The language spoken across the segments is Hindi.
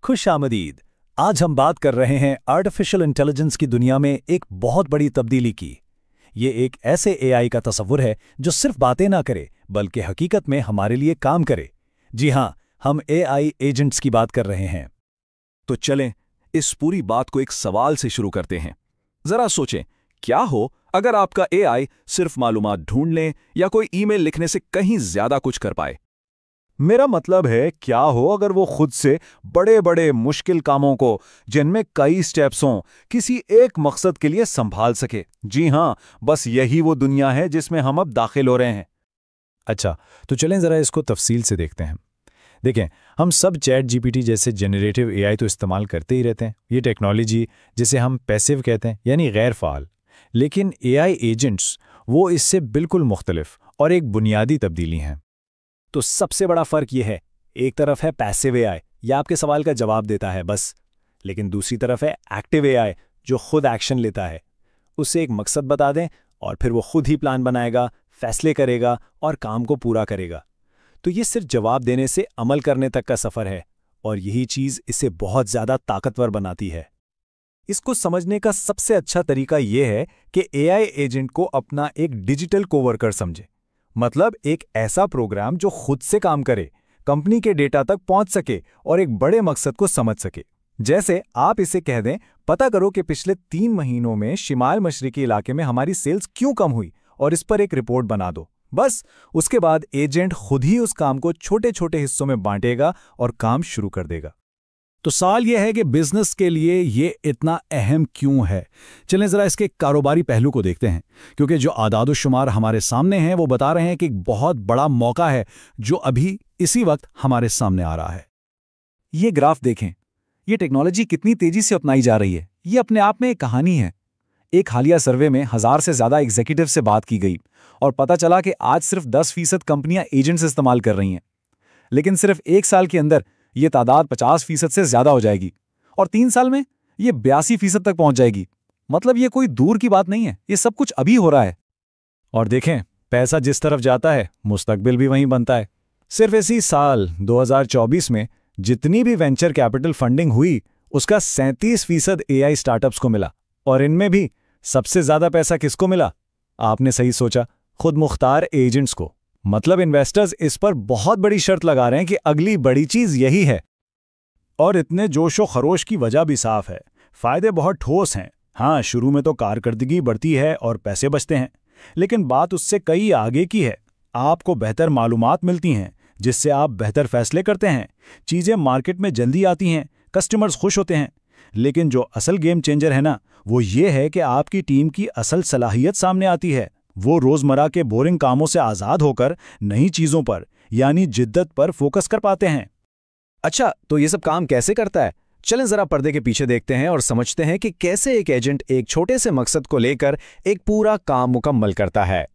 खुश आमदीद। आज हम बात कर रहे हैं आर्टिफिशियल इंटेलिजेंस की दुनिया में एक बहुत बड़ी तब्दीली की। ये एक ऐसे एआई का तस्वुर है जो सिर्फ बातें ना करे बल्कि हकीकत में हमारे लिए काम करे। जी हाँ, हम एआई एजेंट्स की बात कर रहे हैं। तो चलें इस पूरी बात को एक सवाल से शुरू करते हैं। जरा सोचें, क्या हो अगर आपका एआई सिर्फ मालूमात ढूंढने या कोई ईमेल लिखने से कहीं ज्यादा कुछ कर पाए। मेरा मतलब है, क्या हो अगर वो खुद से बड़े बड़े मुश्किल कामों को, जिनमें कई स्टेप्स हों, किसी एक मकसद के लिए संभाल सके। जी हाँ, बस यही वो दुनिया है जिसमें हम अब दाखिल हो रहे हैं। अच्छा, तो चलें ज़रा इसको तफसील से देखते हैं। देखें, हम सब चैट जीपीटी जैसे जनरेटिव एआई तो इस्तेमाल करते ही रहते हैं। ये टेक्नोलॉजी जिसे हम पैसिव कहते हैं, यानी गैर फ़ाल। लेकिन एआई एजेंट्स वो इससे बिल्कुल मुख्तलिफ और एक बुनियादी तब्दीली हैं। तो सबसे बड़ा फ़र्क ये है, एक तरफ है पैसिव एआई, यह आपके सवाल का जवाब देता है बस। लेकिन दूसरी तरफ है एक्टिव एआई, जो खुद एक्शन लेता है। उसे एक मकसद बता दें और फिर वो खुद ही प्लान बनाएगा, फैसले करेगा और काम को पूरा करेगा। तो ये सिर्फ जवाब देने से अमल करने तक का सफ़र है, और यही चीज़ इसे बहुत ज़्यादा ताकतवर बनाती है। इसको समझने का सबसे अच्छा तरीका ये है कि एआई एजेंट को अपना एक डिजिटल कोवर्कर समझे। मतलब एक ऐसा प्रोग्राम जो खुद से काम करे, कंपनी के डेटा तक पहुंच सके और एक बड़े मकसद को समझ सके। जैसे आप इसे कह दें, पता करो कि पिछले 3 महीनों में शिमाल मशरिकी इलाके में हमारी सेल्स क्यों कम हुई, और इस पर एक रिपोर्ट बना दो। बस उसके बाद एजेंट खुद ही उस काम को छोटे छोटे हिस्सों में बांटेगा और काम शुरू कर देगा। तो सवाल यह है कि बिजनेस के लिए ये इतना अहम क्यों है। चलें ज़रा इसके कारोबारी पहलू को देखते हैं, क्योंकि जो आदाद-ओ-शुमार हमारे सामने हैं वो बता रहे हैं कि एक बहुत बड़ा मौका है जो अभी इसी वक्त हमारे सामने आ रहा है। ये ग्राफ देखें, ये टेक्नोलॉजी कितनी तेजी से अपनाई जा रही है। ये अपने आप में एक कहानी है। एक हालिया सर्वे में 1000 से ज़्यादा एग्जीक्यूटिव से बात की गई और पता चला कि आज सिर्फ 10% कंपनियां एजेंट्स इस्तेमाल कर रही हैं। लेकिन सिर्फ 1 साल के अंदर ये तादाद 50% से ज़्यादा हो जाएगी और 3 साल में ये 82% तक पहुंच जाएगी। मतलब ये कोई दूर की बात नहीं है, ये सब कुछ अभी हो रहा है। और देखें, पैसा जिस तरफ जाता है मुस्तकबिल भी वहीं बनता है। सिर्फ इसी साल 2024 में जितनी भी वेंचर कैपिटल फंडिंग हुई, उसका 37% एआई स्टार्टअप्स को मिला। और इनमें भी सबसे ज़्यादा पैसा किसको मिला? आपने सही सोचा, खुद मुख्तार एजेंट्स को। मतलब इन्वेस्टर्स इस पर बहुत बड़ी शर्त लगा रहे हैं कि अगली बड़ी चीज यही है। और इतने जोशो खरोश की वजह भी साफ है, फायदे बहुत ठोस हैं। हाँ, शुरू में तो कारकर्दगी बढ़ती है और पैसे बचते हैं, लेकिन बात उससे कई आगे की है। आपको बेहतर मालूमात मिलती हैं जिससे आप बेहतर फैसले करते हैं, चीज़ें मार्केट में जल्दी आती हैं, कस्टमर्स खुश होते हैं। लेकिन जो असल गेम चेंजर है ना, वो ये है कि आपकी टीम की असल सलाहियत सामने आती है। वो रोजमर्रा के बोरिंग कामों से आज़ाद होकर नई चीज़ों पर, यानी जिद्दत पर फोकस कर पाते हैं। अच्छा, तो ये सब काम कैसे करता है? चलें ज़रा पर्दे के पीछे देखते हैं और समझते हैं कि कैसे एक एजेंट एक छोटे से मकसद को लेकर एक पूरा काम मुकम्मल करता है।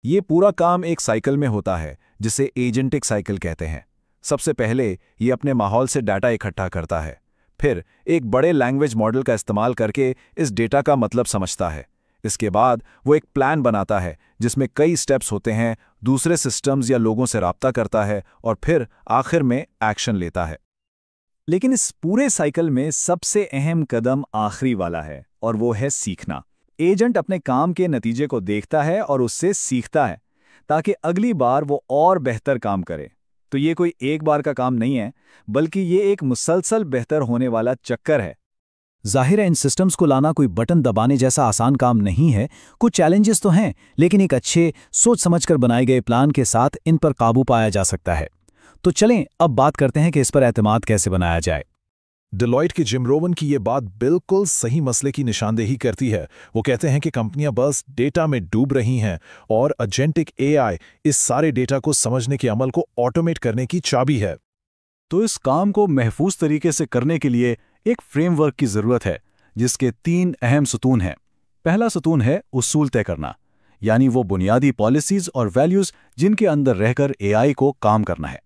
ये पूरा काम एक साइकिल में होता है जिसे एजेंटिक साइकिल कहते हैं। सबसे पहले ये अपने माहौल से डाटा इकट्ठा करता है, फिर एक बड़े लैंग्वेज मॉडल का इस्तेमाल करके इस डेटा का मतलब समझता है। इसके बाद वो एक प्लान बनाता है जिसमें कई स्टेप्स होते हैं, दूसरे सिस्टम्स या लोगों से राब्ता करता है और फिर आखिर में एक्शन लेता है। लेकिन इस पूरे साइकिल में सबसे अहम कदम आखिरी वाला है, और वो है सीखना। एजेंट अपने काम के नतीजे को देखता है और उससे सीखता है ताकि अगली बार वो और बेहतर काम करे। तो ये कोई एक बार का काम नहीं है, बल्कि ये एक मुसलसल बेहतर होने वाला चक्कर है। जाहिर है, इन सिस्टम्स को लाना कोई बटन दबाने जैसा आसान काम नहीं है। कुछ चैलेंजेस तो हैं, लेकिन एक अच्छे सोच समझकर बनाए गए प्लान के साथ इन पर काबू पाया जा सकता है। तो चलें अब बात करते हैं कि इस पर एतमाद कैसे बनाया जाए। डेलॉयट की जिम रोवन की ये बात बिल्कुल सही मसले की निशानदेही करती है। वो कहते हैं कि कंपनियां बस डेटा में डूब रही हैं और एजेंटिक एआई इस सारे डेटा को समझने के अमल को ऑटोमेट करने की चाबी है। तो इस काम को महफूज तरीके से करने के लिए एक फ्रेमवर्क की ज़रूरत है, जिसके 3 अहम सतून हैं। पहला सतून है उसूल तय करना, यानी वो बुनियादी पॉलिसीज और वैल्यूज जिनके अंदर रहकर एआई को काम करना है।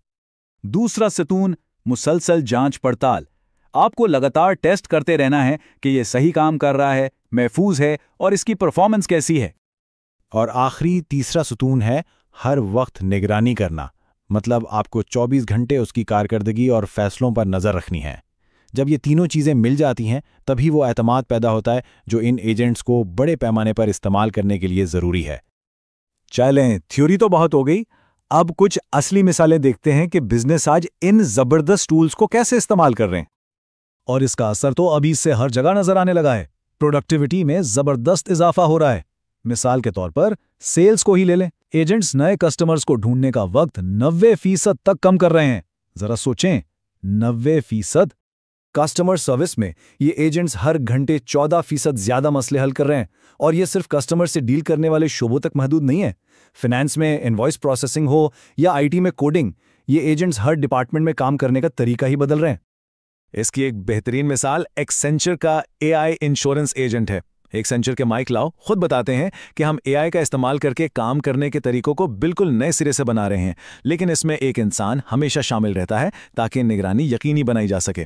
दूसरा सतून मुसलसल जांच पड़ताल। आपको लगातार टेस्ट करते रहना है कि ये सही काम कर रहा है, महफूज है और इसकी परफॉर्मेंस कैसी है। और आखिरी तीसरा सतून है हर वक्त निगरानी करना। मतलब आपको 24 घंटे उसकी कारकर्दगी और फैसलों पर नज़र रखनी है। जब ये तीनों चीज़ें मिल जाती हैं तभी वो एतमाद पैदा होता है जो इन एजेंट्स को बड़े पैमाने पर इस्तेमाल करने के लिए ज़रूरी है। चलें, थ्योरी तो बहुत हो गई, अब कुछ असली मिसालें देखते हैं कि बिजनेस आज इन जबरदस्त टूल्स को कैसे इस्तेमाल कर रहे हैं। और इसका असर तो अभी से हर जगह नजर आने लगा है। प्रोडक्टिविटी में जबरदस्त इजाफा हो रहा है। मिसाल के तौर पर सेल्स को ही ले लें। एजेंट्स नए कस्टमर्स को ढूंढने का वक्त 90% तक कम कर रहे हैं। जरा सोचें, 90%। कस्टमर सर्विस में ये एजेंट्स हर घंटे 14% ज्यादा मसले हल कर रहे हैं, और ये सिर्फ कस्टमर से डील करने वाले शोबों तक महदूद नहीं है। फिनेंस में इनवॉइस प्रोसेसिंग हो या आईटी में कोडिंग, ये एजेंट्स हर डिपार्टमेंट में काम करने का तरीका ही बदल रहे हैं। इसकी एक बेहतरीन मिसाल एक्सेंचर का एआई इंश्योरेंस एजेंट है। एक्सेंचर के माइक लाओ खुद बताते हैं कि हम एआई का इस्तेमाल करके काम करने के तरीकों को बिल्कुल नए सिरे से बना रहे हैं, लेकिन इसमें एक इंसान हमेशा शामिल रहता है ताकि निगरानी यकीनी बनाई जा सके।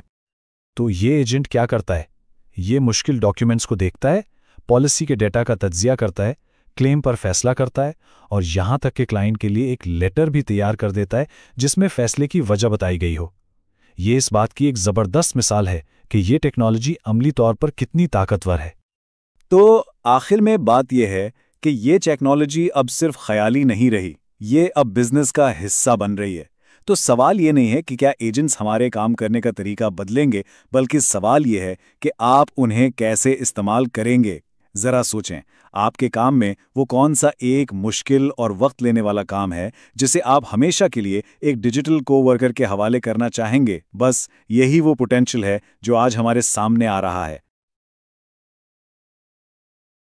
तो ये एजेंट क्या करता है? ये मुश्किल डॉक्यूमेंट्स को देखता है, पॉलिसी के डेटा का तज्जिया करता है, क्लेम पर फैसला करता है और यहां तक कि क्लाइंट के लिए एक लेटर भी तैयार कर देता है जिसमें फैसले की वजह बताई गई हो। ये इस बात की एक जबरदस्त मिसाल है कि ये टेक्नोलॉजी अमली तौर पर कितनी ताकतवर है। तो आखिर में बात यह है कि ये टेक्नोलॉजी अब सिर्फ ख्याली नहीं रही, ये अब बिजनेस का हिस्सा बन रही है। तो सवाल ये नहीं है कि क्या एजेंट्स हमारे काम करने का तरीका बदलेंगे, बल्कि सवाल ये है कि आप उन्हें कैसे इस्तेमाल करेंगे। जरा सोचें, आपके काम में वो कौन सा एक मुश्किल और वक्त लेने वाला काम है जिसे आप हमेशा के लिए एक डिजिटल कोवर्कर के हवाले करना चाहेंगे। बस यही वो पोटेंशियल है जो आज हमारे सामने आ रहा है।